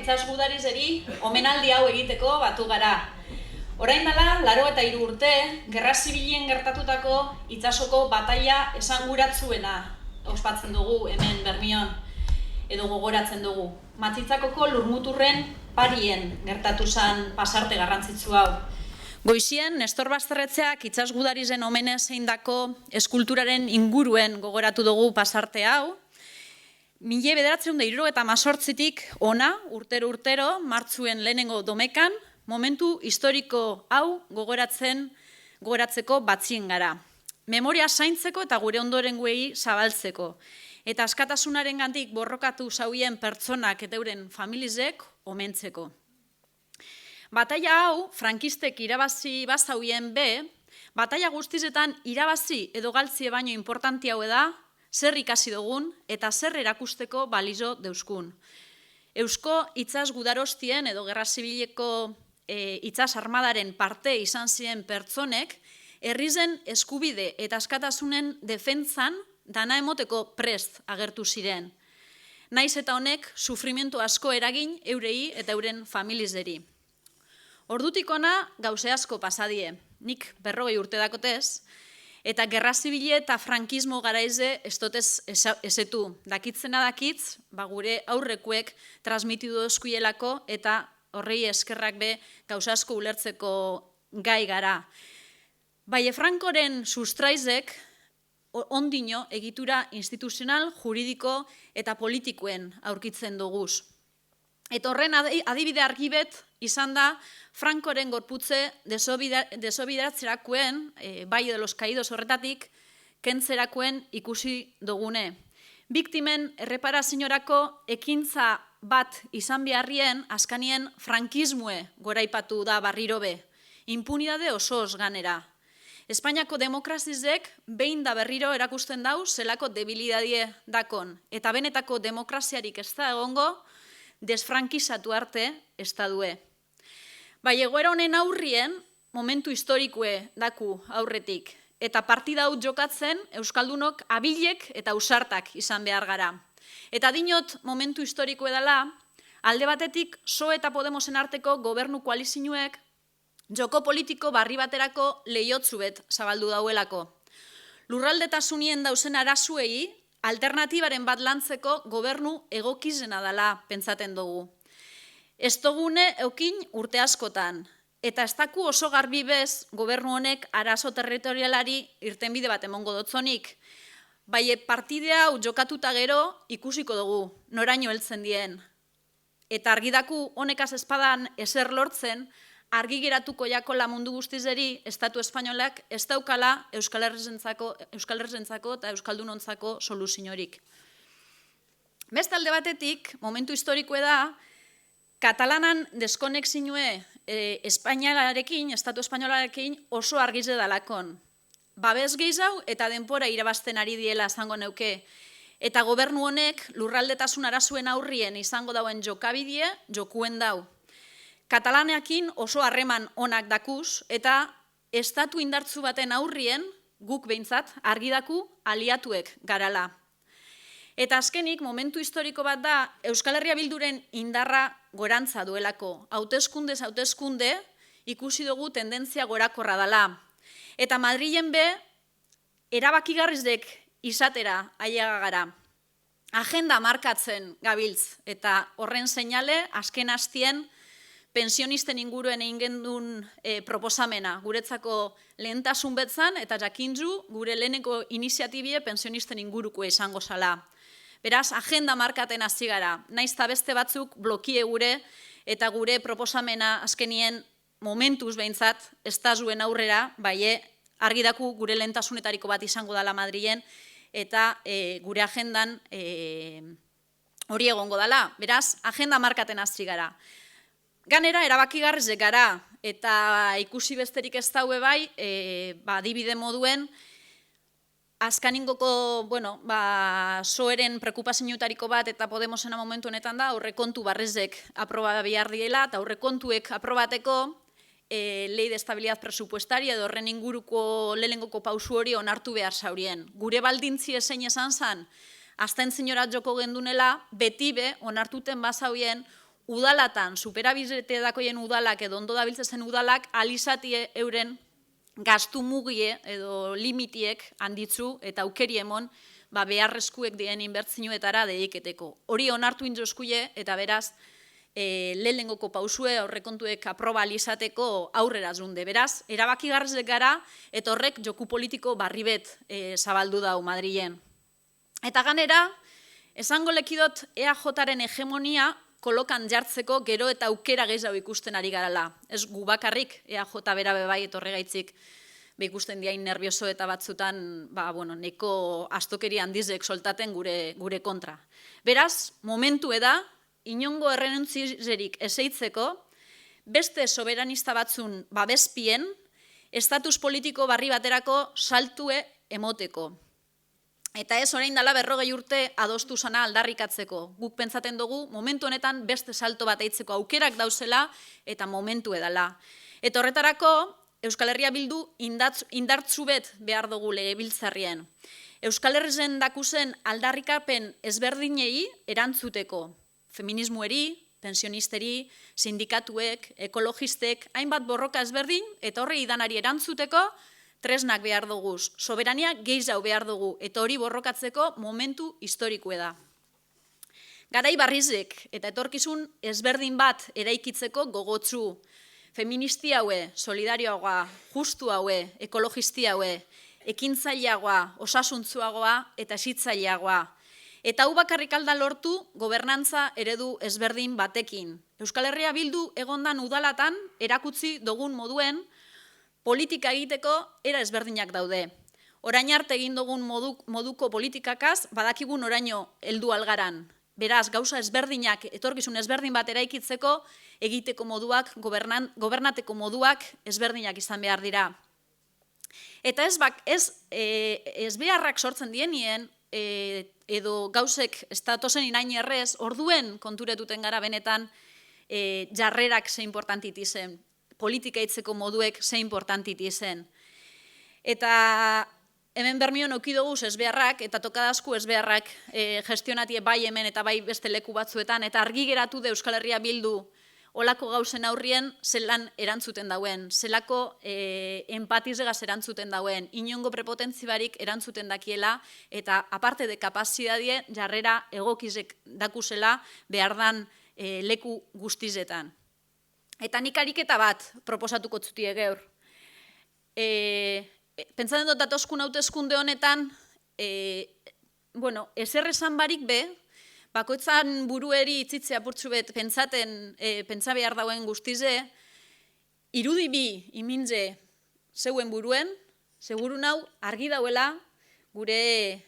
Itsas Gudarizeri omenaldi hau egiteko batu gara. Orain dela, 83 urte, Gerra Zibilen gertatutako itsasoko bataila esanguratsuena ospatzen dugu hemen Bermion, edo gogoratzen dugu. Matzitzakoko lurmuturren parien gertatu zen pasarte garrantzitsu hau. Goizien, Nestor Basterretxeak Itsas Gudarizen omenez eindako eskulturaren inguruen gogoratu dugu pasarte hau. 1978tik ona, urtero, martxuen lehenengo domekan, momentu historiko hau gogoratzeko batzien gara. Memoria zaintzeko eta gure ondorengoei zabaltzeko. Eta askatasunaren gandik borrokatu zauien pertsonak eta euren familizek omentzeko. Bataila hau, frankistek irabazi bazauien bataila guztizetan irabazi edo galtzie baino importanti hau da, zer ikasi dugun eta zer erakusteko balizo deuskun. Eusko Itsas Gudarostien edo Gerra Zibileko itsas armadaren parte izan ziren pertsonek, herrizen eskubide eta askatasunen defentsan dana emoteko prest agertu ziren. Naiz eta honek sufrimentu asko eragin eurei eta euren familizeri. Ordutik ona gauze asko pasadie, nik 40 urte dakotez, eta Gerra Zibile eta frankismo garaize ez dotez ezetu. Dakitzena dakitz, gure aurrekuek transmitidu eskuielako eta horrei eskerrak gauza asko ulertzeko gai gara. Baie Frankoren sustraizek ondino egitura instituzional, juridiko eta politikoen aurkitzen duguz. Eta horren adibide argibet izan da Frankoren gorputze desobideratzerakoen, Valle de los Caídos horretatik, kentzerakoen ikusi dugune. Biktimen erreparaziorako ekintza bat izan beharrien, askanien frankismoe goraipatu da barrirobe. Impunidade osoz ganera. Espainiako demokrazizek behin da berriro erakusten dau zelako debilidadie dakon. Eta benetako demokraziarik ez da egongo, desfrankizatu arte ez da due. Bai, egoera honen aurrien, momentu historikoe daku aurretik. Eta partida hau jokatzen, Euskaldunok abilek eta ausartak izan behar gara. Eta dinot momentu historikoe dela, alde batetik PSOE eta Podemosen arteko gobernu koalizioek joko politiko barri baterako leiotzuet zabaldu dauelako. Lurraldetasunien dauzen arazuei, alternatibaren bat lantzeko gobernu egokizena dela pentsaten dugu. Ez dugune eukin urte askotan, eta ez daku oso garbi bez gobernu honek arazo territorialari irtenbide bat emongo dotzonik. Bai, partide hau jokatuta gero ikusiko dugu, noraino heltzen dien. Eta argidaku honekaz espadan ezer lortzen, argi geratuko jakola mundu guztizeri, Estatu Espainolak ez daukala Euskal Herrizentzako eta Euskaldunontzako soluziorik. Beste alde batetik, momentu historikoe da, Katalanan deskonexinue Espainialarekin, Estatu Espainolarekin oso argize dalakon. Babes gehiago eta denpora irabazten ari diela izango neuke. Eta gobernu honek lurraldetasun arazuen aurrien izango dauen jokabidie, jokuen dau. Katalaneakin oso harreman onak dakuz eta estatu indartzu baten aurrien guk behintzat argidaku aliatuek garala. Eta azkenik, momentu historiko bat da, Euskal Herria Bilduren indarra gorantza duelako. Hauteskundez hauteskunde ikusi dugu tendentzia gorakorra dela. Eta Madrilen erabakigarrizek izatera ailega gara. Agenda markatzen gabiltz eta horren seinale azken hastien pensionisten inguruen egin gendun proposamena. Guretzako lehentasun betzan eta jakintzu gure leheneko iniziatibie pensionisten inguruko izango zala. Beraz, agenda markaten hasi gara. Naiz eta beste batzuk blokie gure eta gure proposamena azkenien momentuz behintzat ez da zuen aurrera, bai argidaku gure lehentasunetariko bat izango dela Madrilen eta gure agendan hori egongo dela. Beraz, agenda markaten hasi gara. Ganera, erabakigarrizek gara eta ikusi besterik ez daue bai, adibide moduen, azkaningoko, soeren prekupazioetariko bat eta Podemosena momentu honetan da, aurrekontu barrezek aproba behar diela eta aurrekontuek aprobateko lei de estabilidad presupuestaria edo horren inguruko lehenengoko pausu hori onartu behar zaurien. Gure baldintzi ezein esan zan, azten zinora joko gendunela, beti onartuten bazauien udalatan, superabizete dakoien udalak edo ondo dabiltzezen udalak, alizatie euren gastu mugie edo limitiek handitzu eta aukeri emon beharrezkuek dien inbertzinuetara deiketeko. Hori onartu intzoskuie eta beraz, lehenengoko pausue aurrekontuek aproba alizateko aurrera zunde. Beraz, erabakigarrezek gara eta horrek joku politiko barribet zabaldu dau Madrilen. Eta ganera, esango lekidot EAJaren hegemonia kolokan jartzeko gero eta aukera gehiago ikusten ari garala. Ez gu bakarrik EAJ bera bebai etorregaitzik ikusten diain nervioso eta batzutan neko astokeri handizek soltaten gure kontra. Beraz, momentu da, inongo errenuntzizerik eseitzeko, beste soberanista batzun babespien, estatus politiko barri baterako saltue emoteko. Eta ez orain dela 40 urte adostu sana aldarrikatzeko. Guk pentsaten dugu, momentu honetan beste salto bat eitzeko aukerak dauzela eta momentu edala. Eta horretarako, Euskal Herria Bildu indartzu bet behar dugu legebiltzarrien. Euskal Herrien dakuzen aldarrikapen ezberdinei erantzuteko. Feminismueri, pensionisteri, sindikatuek, ekologistek, hainbat borroka ezberdin eta horre idanari erantzuteko tresnak behar dugu, soberania gehiago behar dugu eta hori borrokatzeko momentu historikoa da. Garai barrizek eta etorkizun ezberdin bat eraikitzeko gogotzu, feministi haue, solidarioagoa, justu haue, ekologisti haue, ekintzaileagoa, osasuntzuagoa eta esitzaileagoa. Eta hau bakarrik alda lortu gobernantza eredu ezberdin batekin. Euskal Herria Bildu egondan udalatan erakutsi dugun moduen politika egiteko era ezberdinak daude. Orain arte egin dugun moduko politikakaz badakigun oraino heldu algaran. Beraz, gauza ezberdinak, etorkizun ezberdin bat eraikitzeko egiteko moduak, gobernateko moduak ezberdinak izan behar dira. Eta ez beharrak sortzen dienien, edo gauzek estatozen inain errez, orduen konturetuten gara benetan jarrerak ze importantit izen, politika itzeko moduek ze importantit izen. Eta hemen bermion okidoguz ez beharrak, eta tokadazku ez beharrak gestionatie bai hemen eta bai beste leku batzuetan, eta argi geratu de Euskal Herria Bildu olako gauzen aurrien zelan erantzuten dauen, zelako empatizegaz erantzuten dauen, inongo prepotentzibarik erantzuten dakiela, eta aparte de kapazidadie jarrera egokizek dakusela behar dan leku guztizetan. Eta nik ariketa bat proposatuko zutie gaur. Pentsatzen dut datoskun hauteskunde honetan, ezer esan barik be, bakoitzan burueri itzitzea apurtzu bet pentsa behar dauen guztize, irudi bi imintze zeuen buruen, seguru nau argi dauela gure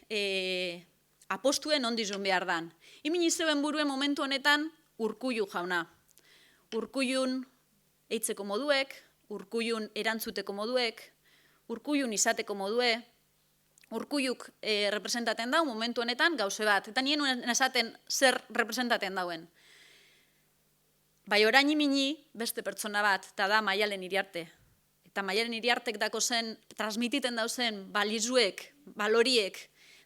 apostuen ondizun behar dan. Imini zeuen buruen momentu honetan Urkullu jauna. Urkullun eitzeko moduek, Urkullun erantzuteko moduek, Urkullun izateko modue, Urkulluk representaten dau momentu honetan gauze bat. Eta nien esaten zer representaten dauen. Bai orain imini beste pertsona bat, eta da Maialen Iriarte. Eta Maialen Iriartek dako zen, transmititen dauzen balizuek, baloriek,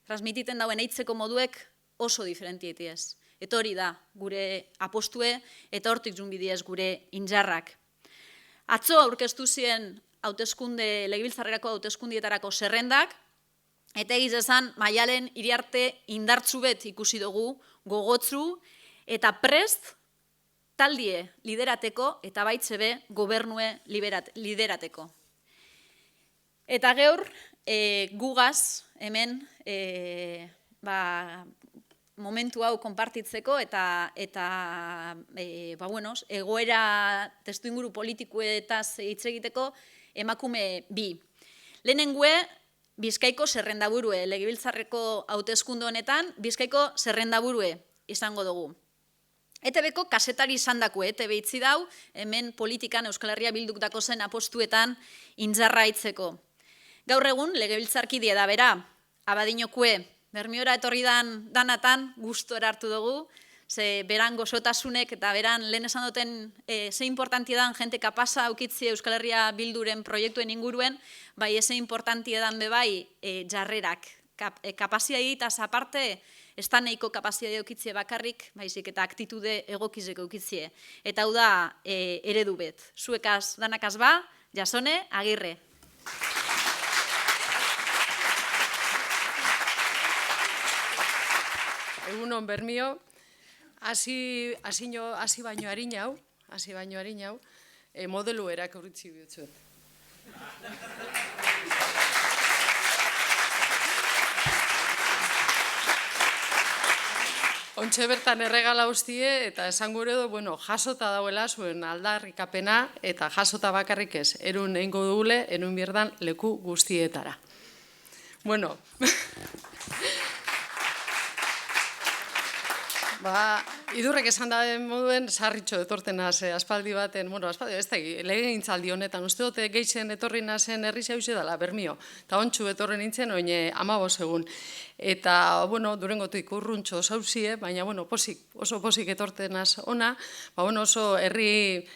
transmititen dauen eitzeko moduek oso diferentietiez. Eta hori da gure apostue eta hortik zunbidiez gure injarrak. Atzo aurkeztu ziren legebiltzarrerako hauteskundietarako zerrendak, eta egiz esan Maialen Iriarte indartzu bet ikusi dugu, gogotzu eta prest taldie liderateko eta baitzebe gobernue liderateko. Eta gaur gugaz hemen momentu hau konpartitzeko eta egoera testuinguru politikoetaz hitz egiteko emakume bi. Lehenengue, Bizkaiko zerrendaburue, legebiltzarreko hauteskunde honetan, Bizkaiko zerrendaburue izango dugu. ETB-ko kasetari izan dako, ETB itzi dau, hemen politikan Euskal Herria Bilduk dako zen apostuetan intzarra itzeko. Gaur egun, legebiltzarkidea da bera, Abadinokue, Bermiora etorri danatan gustu erartu dugu, ze beran gozotasunek eta beran lehen esan duten ze importanti edan jente kapasa aukitzi Euskal Herria Bilduren proiektuen inguruen, bai ze importanti edan bebai jarrerak. Kapazia egitaz aparte ez da nahiko kapazitatea eukitzie bakarrik, baizik eta aktitude egokizeko eukitzie. Eta hau da eredu bet. Zuekaz danakaz ba, Jasone Agirre. Egunon Bermio, hasi baino harin hau, modelu erakuritzi bihotzuet. Ontxe bertan erregala ustie eta esan gure du, jasota dauela zuen aldarrikapena eta jasota bakarrik ez, erun egingo dugule, erun bierdan leku guztietara. Bueno, idurrek esan daben moduen sarritxo etorten naz, aspaldi baten, ez da, legegintzaldi honetan, uste dute geixen etorri nazen herri zauze dela, Bermio, eta ontsu etorri nintzen, oin 15 egun. Eta, Durangotik urruntxo zauzie, baina, oso posik etorten naz ona, oso herri,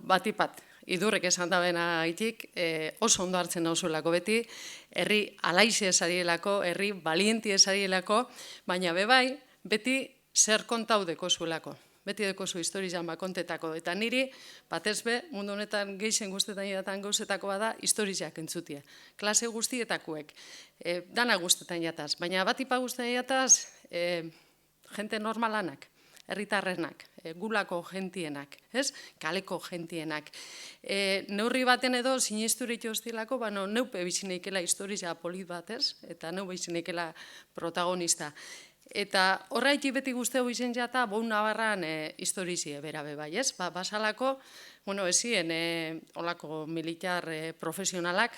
batipat, idurrek esan dabena haitik, oso ondo hartzen nauzulako beti, herri alaize esarielako, herri balienti esarielako, baina bebai, beti zer kontau deko zuelako. Beti deko zu historizan kontetako. Eta niri, batez be, mundu honetan geixen guztetan jatan gauzetako bada, historizak entzutia. Klase guztietakuek, dana guztetan jataz. Baina batipa guztetan jataz, jente normalanak, herritarrenak, gulako gentienak, kaleko gentienak. Neurri baten edo, sinisturik joztilako, neupe bizineikela historiza polit batez, eta neupe bizineikela protagonista. Eta horreitik beti guzteu izen jata, Boun Navarran historizie berabe bai, ez? Basalako, ezien, olako militar profesionalak,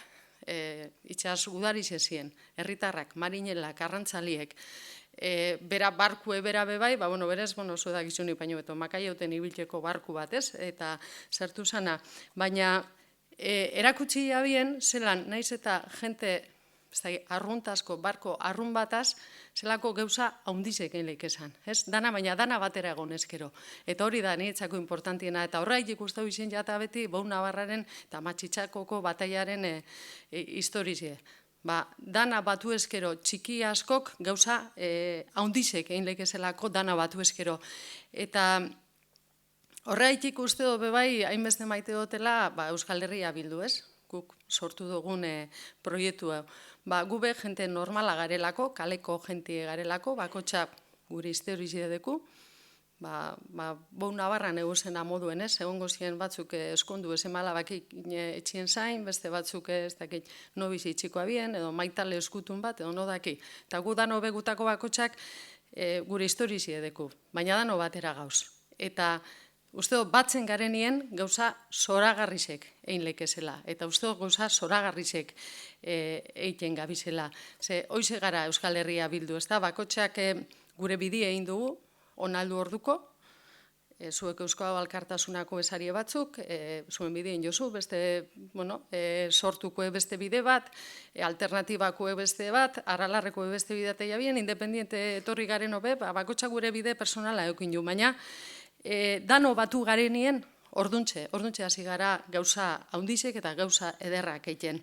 itxas udariz ezien, herritarrak, marinelak, arrantzaliek, bera barkue berabe bai, berez, zuedak izunik baino beto, makaioten ibiltzeko barku bat, ez? Eta zertu zana, baina erakutsi jabien, zelan, naiz eta jente, arruntazko, barko arrun bataz, zelako gauza haundizek egin esan. Baina dana batera egon ezkero. Eta hori da niretzako importantiena. Eta horreik ikustau izen jata beti, Boun Navarraren eta Matxitxakoko bataiaren historizie. Dana batu ezkero, txiki askok gauza haundizek egin lekezelako dana batu ezkero. Eta horreik ikuste du bebai, hainbeste maite dutela, Euskal Herria bildu ez? Guk sortu dugun proiektu hau. Gube jente normala garelako, kaleko jentie garelako, bakotxa gure historizie deku. Boun Navarran eguzen amoduen ez, egongo ziren batzuk eskondu ezen malabakik etxien zain, beste batzuk ez dakit nobiz itxiko abien, edo maitale eskutun bat, edo nodaki. Eta gu dano begutako bakotxak gure historizie deku, baina dano batera gauz. Eta uste batzen garenien gauza zoragarrizek egin lekezela. Eta uste gauza zoragarrizek egiten gabizela. Hoize gara Euskal Herria bildu, ez da? Bakotxak gure bidi egin dugu, onaldu orduko, zuek Euskal Alkartasunako esarie batzuk, zuen bideen jozu, beste, sortuko beste bide bat, alternatibako beste bat, aralarreko beste bidatea bien, independiente etorri garen hobe, bakotxak gure bide personala eukin du, baina dano batu garenien orduntxe hasi gara gauza haundizek eta gauza ederrak egiten.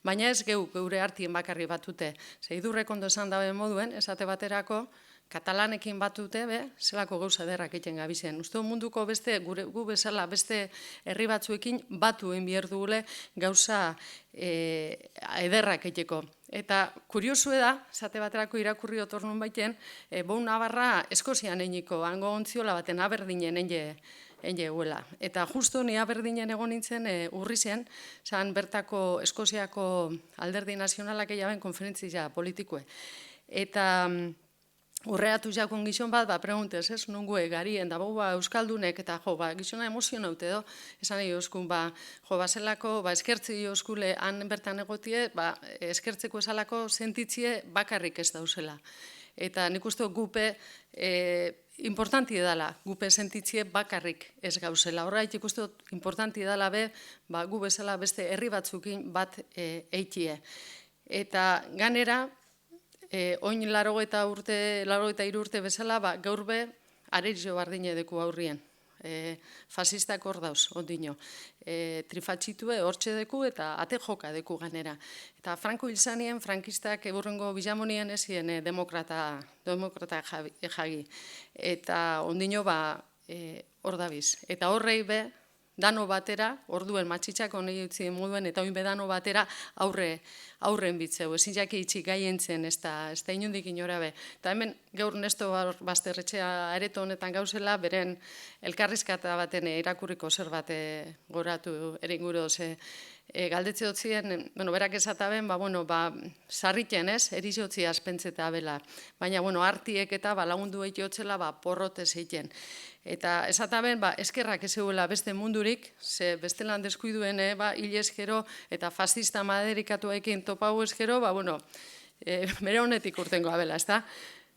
Baina ez geure hartien bakarri batute. Idurrek ondo esan dabe moduen, esate baterako, katalanekin batute, zelako gauza ederrak egiten gabizen. Uste munduko beste, gu bezala beste herri batzuekin batu egin behar dugule gauza ederrak egiteko. Eta kuriosue da, esate baterako irakurri otornun baiten, Boun Navarra Eskozian eginiko, hango ontziola baten Aberdinen eguela. Eta justo ni Aberdinen egon nintzen urri zen, zan bertako Eskoziako alderdi nazionalak egiaben konferentzia politikoe. Eta urreatu jakon gizon bat, preguntez, ez, nungue garien, da Euskaldunek, eta gizona emozionaute edo, esan nahi euskun, zelako, eskertzi euskule han bertan egotie, eskertzeko esalako sentitzie bakarrik ez dauzela. Eta nik uste gupe importanti edala, gupe sentitzie bakarrik ez gauzela. Horrait ikuste importanti edala gu bezala beste herri batzukin bat eitie. Eta ganera, oin 83 urte bezala, gaur be, arerizio bardine deku aurrien. fasistak hor dauz, ondino. Trifatxitue hortxe deku eta ate joka deku ganera. Eta Franco hil zanien, frankistak eburrengo bizamonien ezien demokrata jagi. Eta ondino hor dabiz. Eta horrei be, dano batera, orduen matxitxako nahi utzi moduen, eta oin be dano batera aurren bitzeu. Ezin jaki itxik gaientzen, ez da inundik inora be. Eta hemen gaur Nesto Basterretxea areto honetan gauzela, beren elkarrizkata baten irakurriko zer bat goratu eringuro ze galdetze hotzien, berak esataben, sarriten ez, erizotzi azpentzeta bela. Baina, artiek eta lagundu egiotxela porrotez egiten. Eta esataben, eskerrak ez eguela beste mundurik, ze bestelan deskuiduen hil eskero eta fascista maderikatuekin topau eskero, bere honetik urtengo abela, ez da?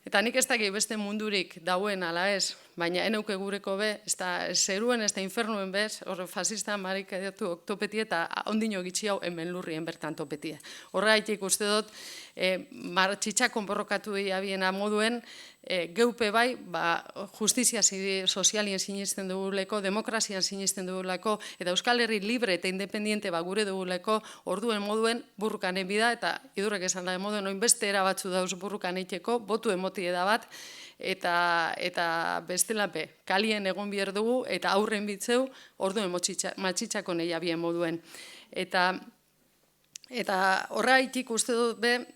Eta nik ez dakit beste mundurik dauen ala ez, baina eneuke gureko be, ez da zeruen, ez da infernuen bez, horre fascista marikatu topetie eta ondino gitxi hau hemen lurrien bertan topetie. Horregaitik uste dut, martxitxakon borrokatu diabiena moduen, geupe bai, justizia sozialien sinisten duguleko, demokrazian sinisten duguleko, eta Euskal Herri libre eta independiente gure duguleko, orduen moduen burrukan ebida, eta idurrek esan da moduen, oin beste erabatzu dauz burrukan eiteko, botu emoti edabat, eta bestelanpe, kalien egon bier dugu, eta aurren bitzeu, orduen matxitxako nahi abien moduen. Eta horreitik uste dut be,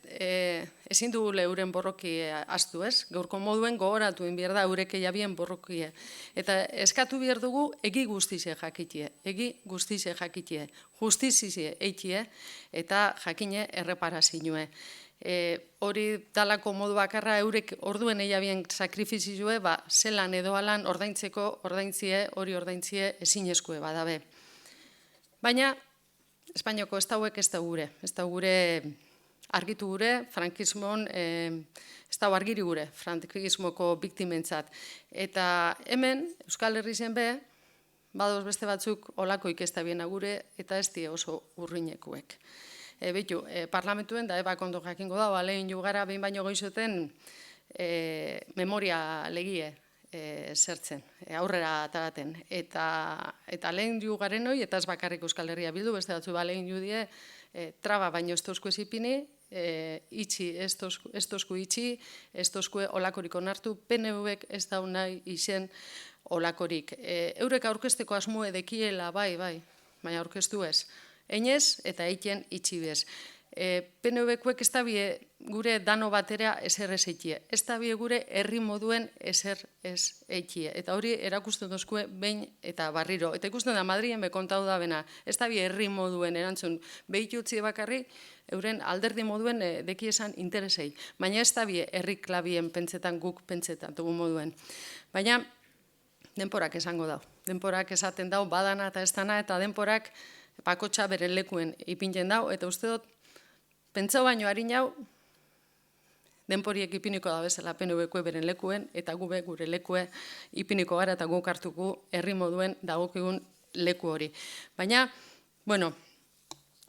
ezin dugule euren borroki astu ez, gaurko moduen gogoratu inbier da eureke jabien borrokie. Eta eskatu bier dugu egi guztize jakitie, justizize eitie eta jakine erreparazioe. Hori dalako modu bakarra eurek orduen eiabien sakrifizioe, zelan edo alan ordaintzie ezinezkue badabe. Baina, Espainiako estauek ez da gure argitu gure, frankismon, ez da argiri gure, frankismoko biktimentzat. Eta hemen, Euskal Herri zen be, badoz beste batzuk olakoik ez da biena gure, eta ez die oso urrinekuek. Beitu, parlamentuen, da ebak ondo jakingo da, lehen jugara behin baino goizoten memoria legie zertzen, aurrera ataraten. Eta lehen jugaren hori, eta ez bakarrik Euskal Herria bildu, beste batzu lehen judie, traba baino ez tozku ezipini, ez tozku itxi, ez tozku olakorik onartu, PNV-ek ez da nahi izen olakorik. Eurek aurkezteko asmoe dekiela, bai, baina aurkeztu ez. Einez eta eiten itxi bez. PNV-kuek ez da bie gure dano batera ezer ez eitie. Ez da bie gure herri moduen ezer ez eitie. Eta hori erakusten dozkue behin eta barriro. Eta ikusten da Madrien bekontau da bena. Ez da bie herri moduen erantzun behitu utzi bakarri, euren alderdi moduen deki esan interesei. Baina ez da bie herri klabien pentsetan guk pentsetan dugu moduen. Baina denporak esango dau. Denporak esaten dau badana eta ez dana eta denporak bakotxa beren lekuen ipintzen dau. Eta uste dut, pentsau baino harin jau, denporiek ipiniko da bezala PNV-kue beren lekuen, eta gube gure lekue ipiniko gara eta guk hartuko herri moduen dagokigun leku hori. Baina,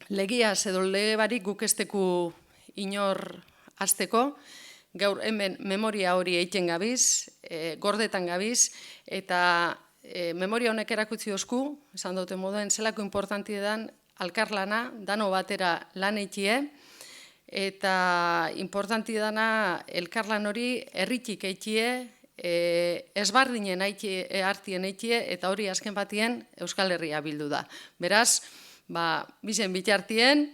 legiaz edo lege barik guk esteku inor azteko, gaur hemen memoria hori eiten gabiz, gordetan gabiz, eta memoria honek erakutzi osku, esan dute moduen, zelako importanti edan alkarlana, dano batera lan eitie, eta importanti dana elkarlan hori herritik eitie, ezbardinen hartien eitie, eta hori azken batien Euskal Herria bildu da. Beraz, bizen bitartien,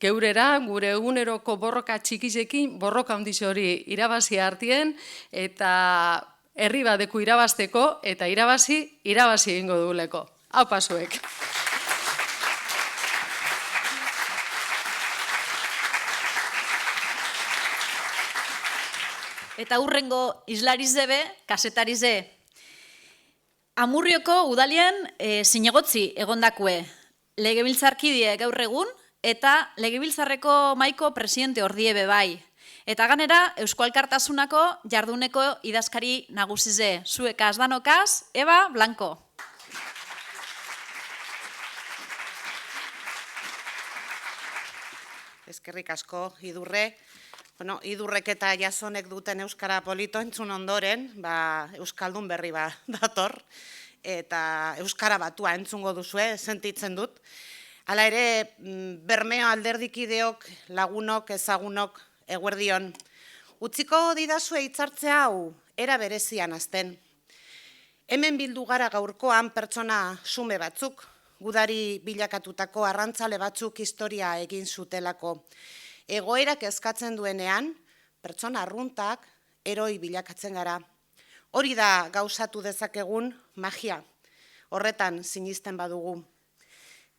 geurera, gure eguneroko borroka txikizekin, borroka handiz hori irabazi hartien, eta herri badeku irabazteko, eta irabazi egingo duguleko. Hau pasuek. Eta hurrengo islarize kasetarize. Amurrioko udalien zinegotzi egondakue. Legebiltzarkidie gaur egun, eta Legebiltzarreko maiko presidente ordie bai. Eta ganera, Eusko Alkartasunako jarduneko idazkari nagusize. Zuekaz danokaz, Eva Blanco. Eskerrik asko, Idurre. Idurrek eta Jasonek duten Euskara polito entzun ondoren, Euskaldun berri dator. eta euskara batua entzungo duzue, sentitzen dut. Hala ere, Bermeo alderdikideok, lagunok, ezagunok, eguerdion. Utziko didazue hitzartzea hau, era berezian azten. Hemen bildu gara gaurkoan pertsona sume batzuk, gudari bilakatutako arrantzale batzuk historia egin zutelako. Egoerak eskatzen duenean, pertsona arruntak eroi bilakatzen gara. Hori da gauzatu dezakegun magia, horretan sinisten badugu.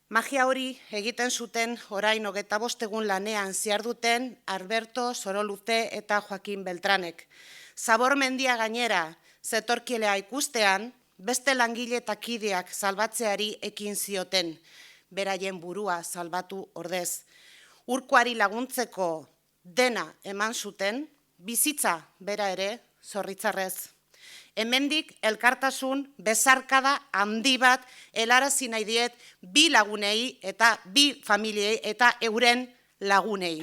Magia hori egiten zuten orain 25 egun lanean ziharduten Alberto Sorolute eta Joaquin Beltranek. Zabor mendia gainera zetorkielea ikustean, beste langile eta kideak salbatzeari ekin zioten, beraien burua salbatu ordez. Urkoari laguntzeko dena eman zuten, bizitza bera ere zorritzarrez. Hemendik elkartasun bezarkada handi bat helarazi nahi diet bi lagunei eta bi familiei eta euren lagunei.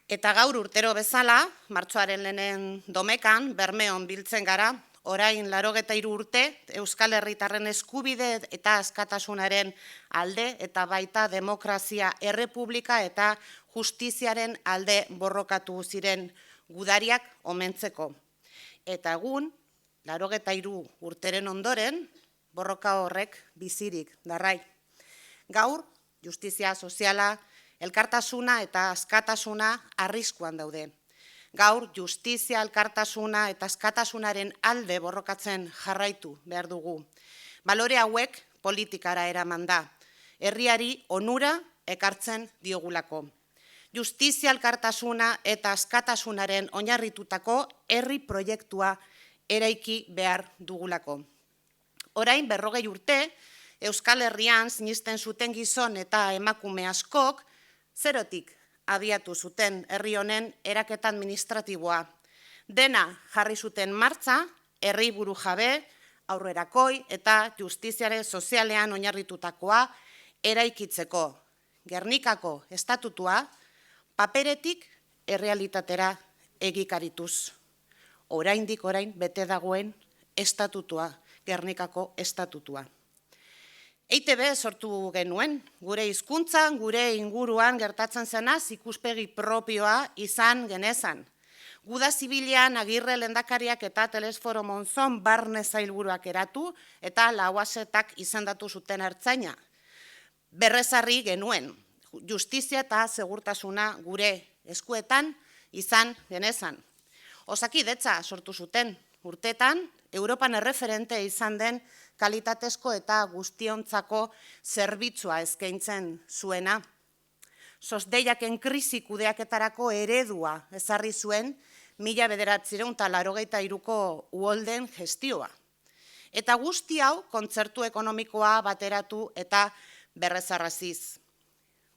Eta gaur urtero bezala, martxoaren 1 domekan, Bermeon biltzen gara, orain 83 urte, Euskal Herritarren eskubide eta askatasunaren alde, eta baita demokrazia, errepublika eta justiziaren alde borrokatu ziren gudariak omentzeko. Eta egun, 83 urteren ondoren, borroka horrek bizirik darrai. Gaur, justizia soziala, elkartasuna eta askatasuna arriskuan daude. Gaur, justizia, elkartasuna eta askatasunaren alde borrokatzen jarraitu behar dugu. Balore hauek politikara eraman da. Herriari onura ekartzen diogulako. Justizia, elkartasuna eta askatasunaren oinarritutako herri proiektua eraiki behar dugulako. Orain 40 urte, Euskal Herrian sinisten zuten gizon eta emakume askok zerotik abiatu zuten herri honen eraketa administratiboa. Dena jarri zuten martza, herri buru jabe, aurrerakoi eta justiziare sozialean oinarritutakoa eraikitzeko. Gernikako estatutua paperetik errealitatera egikarituz. Oraindik orain bete dagoen estatutua, Gernikako estatutua. EITB sortu genuen, gure hizkuntzan, gure inguruan gertatzen zenaz ikuspegi propioa izan genezan. Guda zibilean Agirre lehendakariak eta Telesforo Monzon barne zailburuak eratu eta lauazetak izendatu zuten ertzaina. Berrezarri genuen, justizia eta segurtasuna gure eskuetan izan genezan. Osakidetza sortu zuten urtetan, Europan erreferente izan den kalitatezko eta guztiontzako zerbitzua eskaintzen zuena. Sosdeiaken krisi kudeaketarako eredua ezarri zuen 1983ko uholden gestioa. Eta guzti hau kontzertu ekonomikoa bateratu eta berrezarraziz.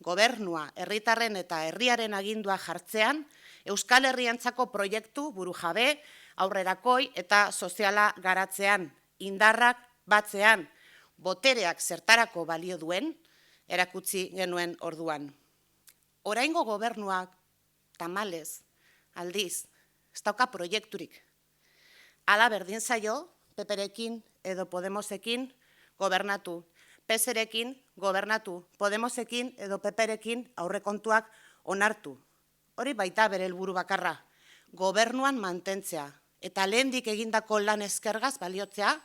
Gobernua, herritarren eta herriaren agindua jartzean, Euskal Herriantzako proiektu burujabe, aurrerakoi eta soziala garatzean, indarrak batzean, botereak zertarako balio duen, erakutsi genuen orduan. Oraingo gobernuak, tamalez, aldiz, ez dauka proiekturik. Hala berdin zaio, PPrekin edo Podemosekin gobernatu, PSrekin gobernatu, Podemosekin edo PPrekin aurrekontuak onartu. Hori baita bere helburu bakarra, gobernuan mantentzea, eta lehendik egindako lan eskergaz baliotzea,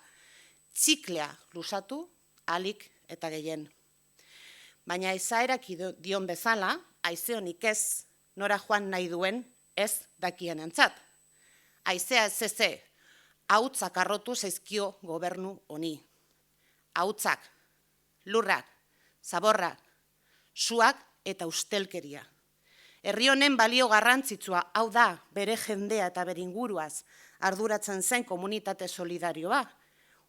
txiklea luzatu, alik eta gehien. Baina izaerak dion bezala, haize honik ez, nora joan nahi duen, ez dakien entzat. Haizea ez eze, hautzak arrotu zaizkio gobernu honi. Hautzak, lurrak, zaborrak, suak eta ustelkeria. Herri honen balio garrantzitsua, hau da, bere jendea eta bere inguruaz arduratzen zen komunitate solidarioa,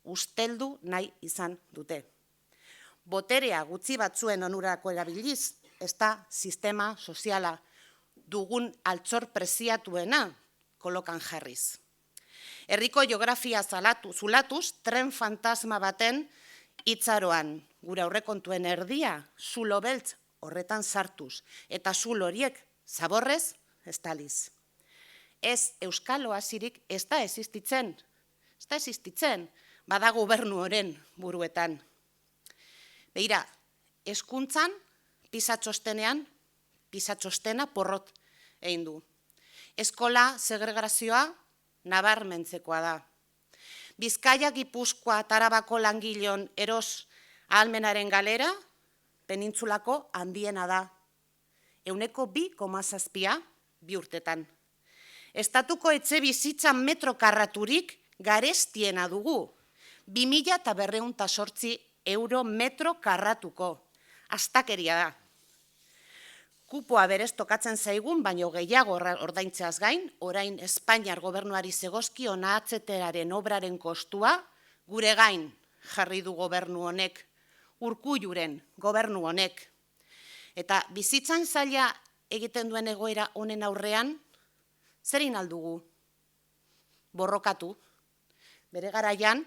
usteldu nahi izan dute. Boterea gutxi batzuen onurako erabiliz, ez da sistema soziala dugun altxor preziatuena kolokan jarriz. Herriko geografia zulatuz, tren fantasma baten itzaroan, gure aurrekontuen erdia, zulo beltz horretan sartuz, eta zulo horiek zaborrez estaliz. Ez euskal oasirik ez da existitzen, bada gobernu horen buruetan. Begira, hezkuntzan PISA txostena porrot egin du. Eskola segregazioa nabarmentzekoa da. Bizkaia, Gipuzkoa, Tarabako langileon eros ahalmenaren galera, penintsulako handiena da. 2,7% 2 urtetan. Estatuko etxe bizitzan metro karraturik garestiena dugu. 2.208 euro metro karratuko. Astakeria da. Kupoa berez tokatzen zaigun, baino gehiago ordaintzeaz gain, orain Espainiar gobernuari zegozki ONAHCRaren obraren kostua gure gain jarri du gobernu honek, Urkulluren gobernu honek. Eta bizitzan zaila egiten duen egoera honen aurrean, zerin aldugu? Borrokatu. Bere garaian,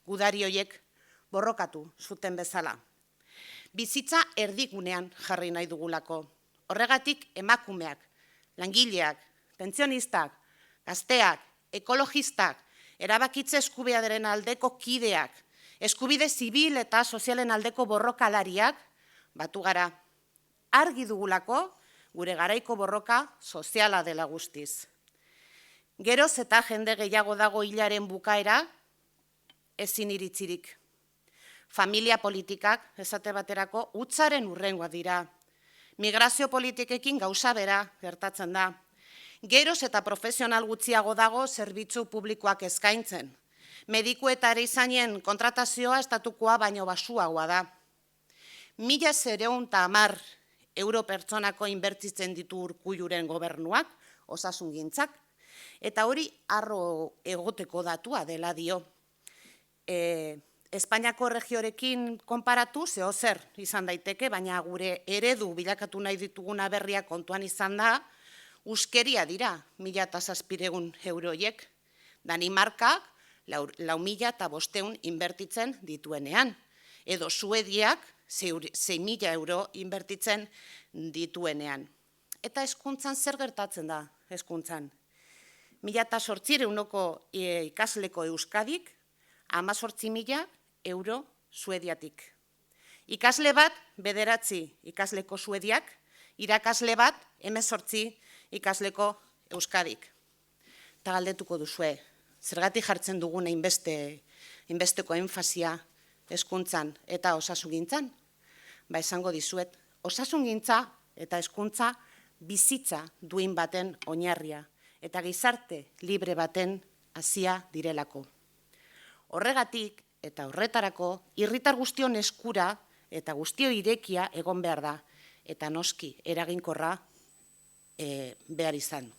gudari horiek borrokatu zuten bezala. Bizitza erdigunean jarri nahi dugulako. Horregatik emakumeak, langileak, pentsionistak, gazteak, ekologistak, erabakitze eskubidearen aldeko kideak, eskubide zibil eta sozialen aldeko borrokalariak batu gara. Argi dugulako gure garaiko borroka soziala dela guztiz. Geroz eta jende gehiago dago hilaren bukaera ezin iritzirik. Familia politikak, esate baterako, hutsaren hurrengoa dira. Migrazio politikekin gauza bera gertatzen da. Geroz eta profesional gutxiago dago zerbitzu publikoak eskaintzen. Mediku eta erizainen kontratazioa estatukoa baino basuagoa da. 1.710 euro pertsonako inbertitzen ditu Urkulluren gobernuak, osasungintzak, eta hori harro egoteko datua dela dio. Espainiako regiorekin konparatu zehozer izan daiteke, baina gure eredu bilakatu nahi dituguna berria kontuan izan da, uskeria dira 1.700 euroiek. Danimarkak 4.500 inbertitzen dituenean, edo Suediak 6.000 euro inbertitzen dituenean. Eta hezkuntzan zer gertatzen da hezkuntzan? 1.800 ikasleko Euskadik, 18.000 euro Suediatik. Ikasle bat 9 ikasleko Suediak, irakasle bat 18 ikasleko Euskadik. Eta galdetuko duzue, zergatik jartzen duguna inbesteko enfasia hezkuntzan eta osasungintzan? Ba esango dizuet, osasungintza eta hezkuntza bizitza duin baten oinarria eta gizarte libre baten hasia direlako. Horregatik eta horretarako herritar guztion eskura eta guztio irekia egon behar da eta noski eraginkorra behar izan.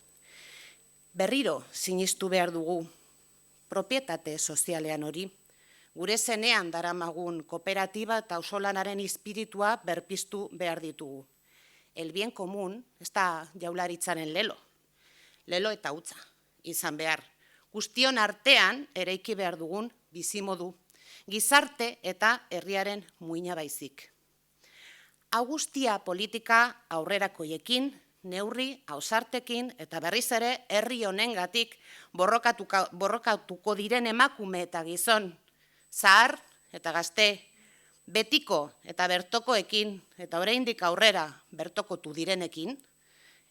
Berriro sinistu behar dugu propietate sozialean hori, gure zenean daramagun kooperatiba eta auzolanaren espiritua berpiztu behar ditugu. El bien común ez da Jaurlaritzaren lelo eta hutsa izan behar. Guztion artean eraiki behar dugun bizimodu, gizarte eta herriaren muina baizik. Hau guztia politika aurrerakoiekin, neurri, ausartekin eta berriz ere herri honengatik borrokatuko diren emakume eta gizon, zahar eta gazte, betiko eta bertokoekin eta oraindik aurrera bertokotu direnekin,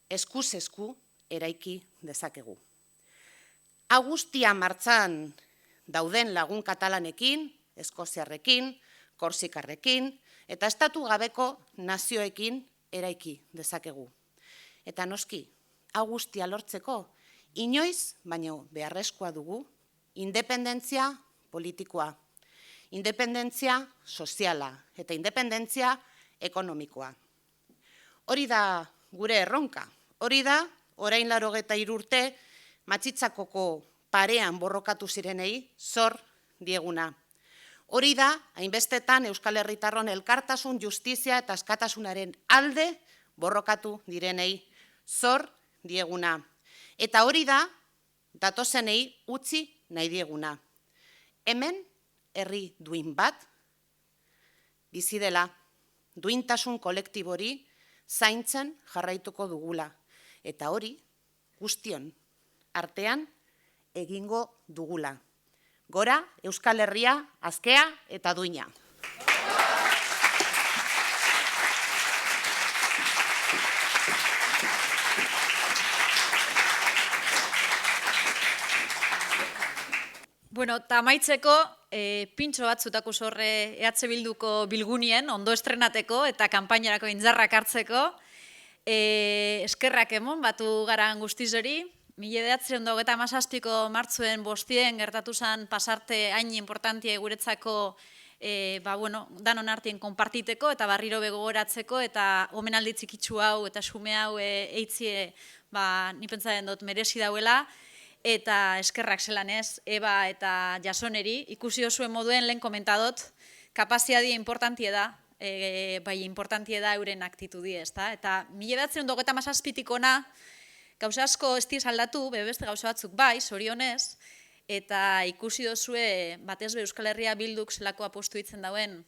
eskuz esku eraiki dezakegu. Hau guztia martxan dauden lagun katalanekin, eskoziarrekin, korsikarrekin eta estatu gabeko nazioekin eraiki dezakegu. Eta noski, hau guztia lortzeko, inoiz baino beharrezkoa dugu independentzia politikoa, independentzia soziala eta independentzia ekonomikoa. Hori da gure erronka, hori da orain 83 urte Matxitzakoko parean borrokatu zirenei zor dieguna. Hori da, hainbestetan Euskal Herritarron elkartasun, justizia eta askatasunaren alde borrokatu direnei zor dieguna. Eta hori da, datozenei utzi nahi dieguna. Hemen, herri duin bat, bizi dela, duintasun kolektibori zaintzen jarraituko dugula. eta hori guztion artean egingo dugula. Gora, Euskal Herria, azkea eta duina. Bueno, eta amaitzeko, pintxo batzutako zorre EH Bilduko bilgunien, ondo estrenateko eta kanpainarako indarrak hartzeko. Eskerrak emon, batu gara guztizori. 1937ko martzuen 5 gertatu zen pasarte hain importantie guretzako danon artien konpartiteko eta barriro begogoratzeko eta omenaldi txikitsu hau eta xume hau eitzie ni pentsaren dut merezi dauela. Eta eskerrak zelan ez, Eba eta Jasoneri, ikusi osuen moduen lehen komentadot, kapaziadia importantie da, importantie da euren aktitudi ez da. Eta 1937tik ona, gauza asko ez diez aldatu, beste gauza batzuk bai, zorionez, eta ikusi dozue, batez be Euskal Herria Bilduk zelako apostu ditzen dauen,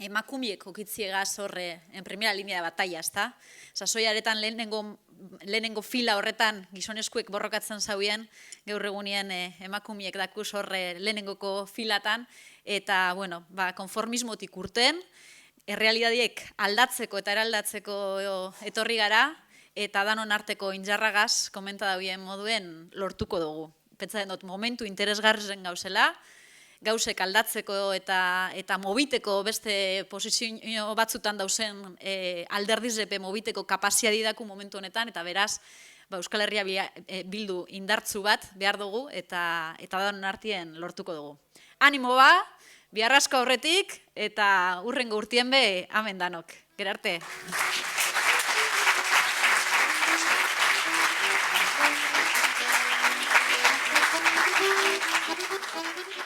emakumiek okitziegaz horre, en primera linea de batalla, ez da? Sasoiaretan lehenengo fila horretan gizonezkuek borrokatzen zauen, gaur egunien emakumiek dakuz horre lehenengoko filatan, eta, konformismotik urten, errealidadiek aldatzeko eta eraldatzeko etorri gara, eta danon arteko injarragaz, komenta dauen moduen, lortuko dugu. Pentsaren dut, momentu interesgarren gauzela, gauzek aldatzeko eta mobiteko beste posizio batzutan dauzen alderdizepe mobiteko kapaziadidaku momentu honetan, eta beraz, Euskal Herria Bildu indartzu bat behar dugu eta danon artien lortuko dugu. Animo ba, biharrasko aurretik eta urrengo urtien be, amen danok. Gerarte. Thank you.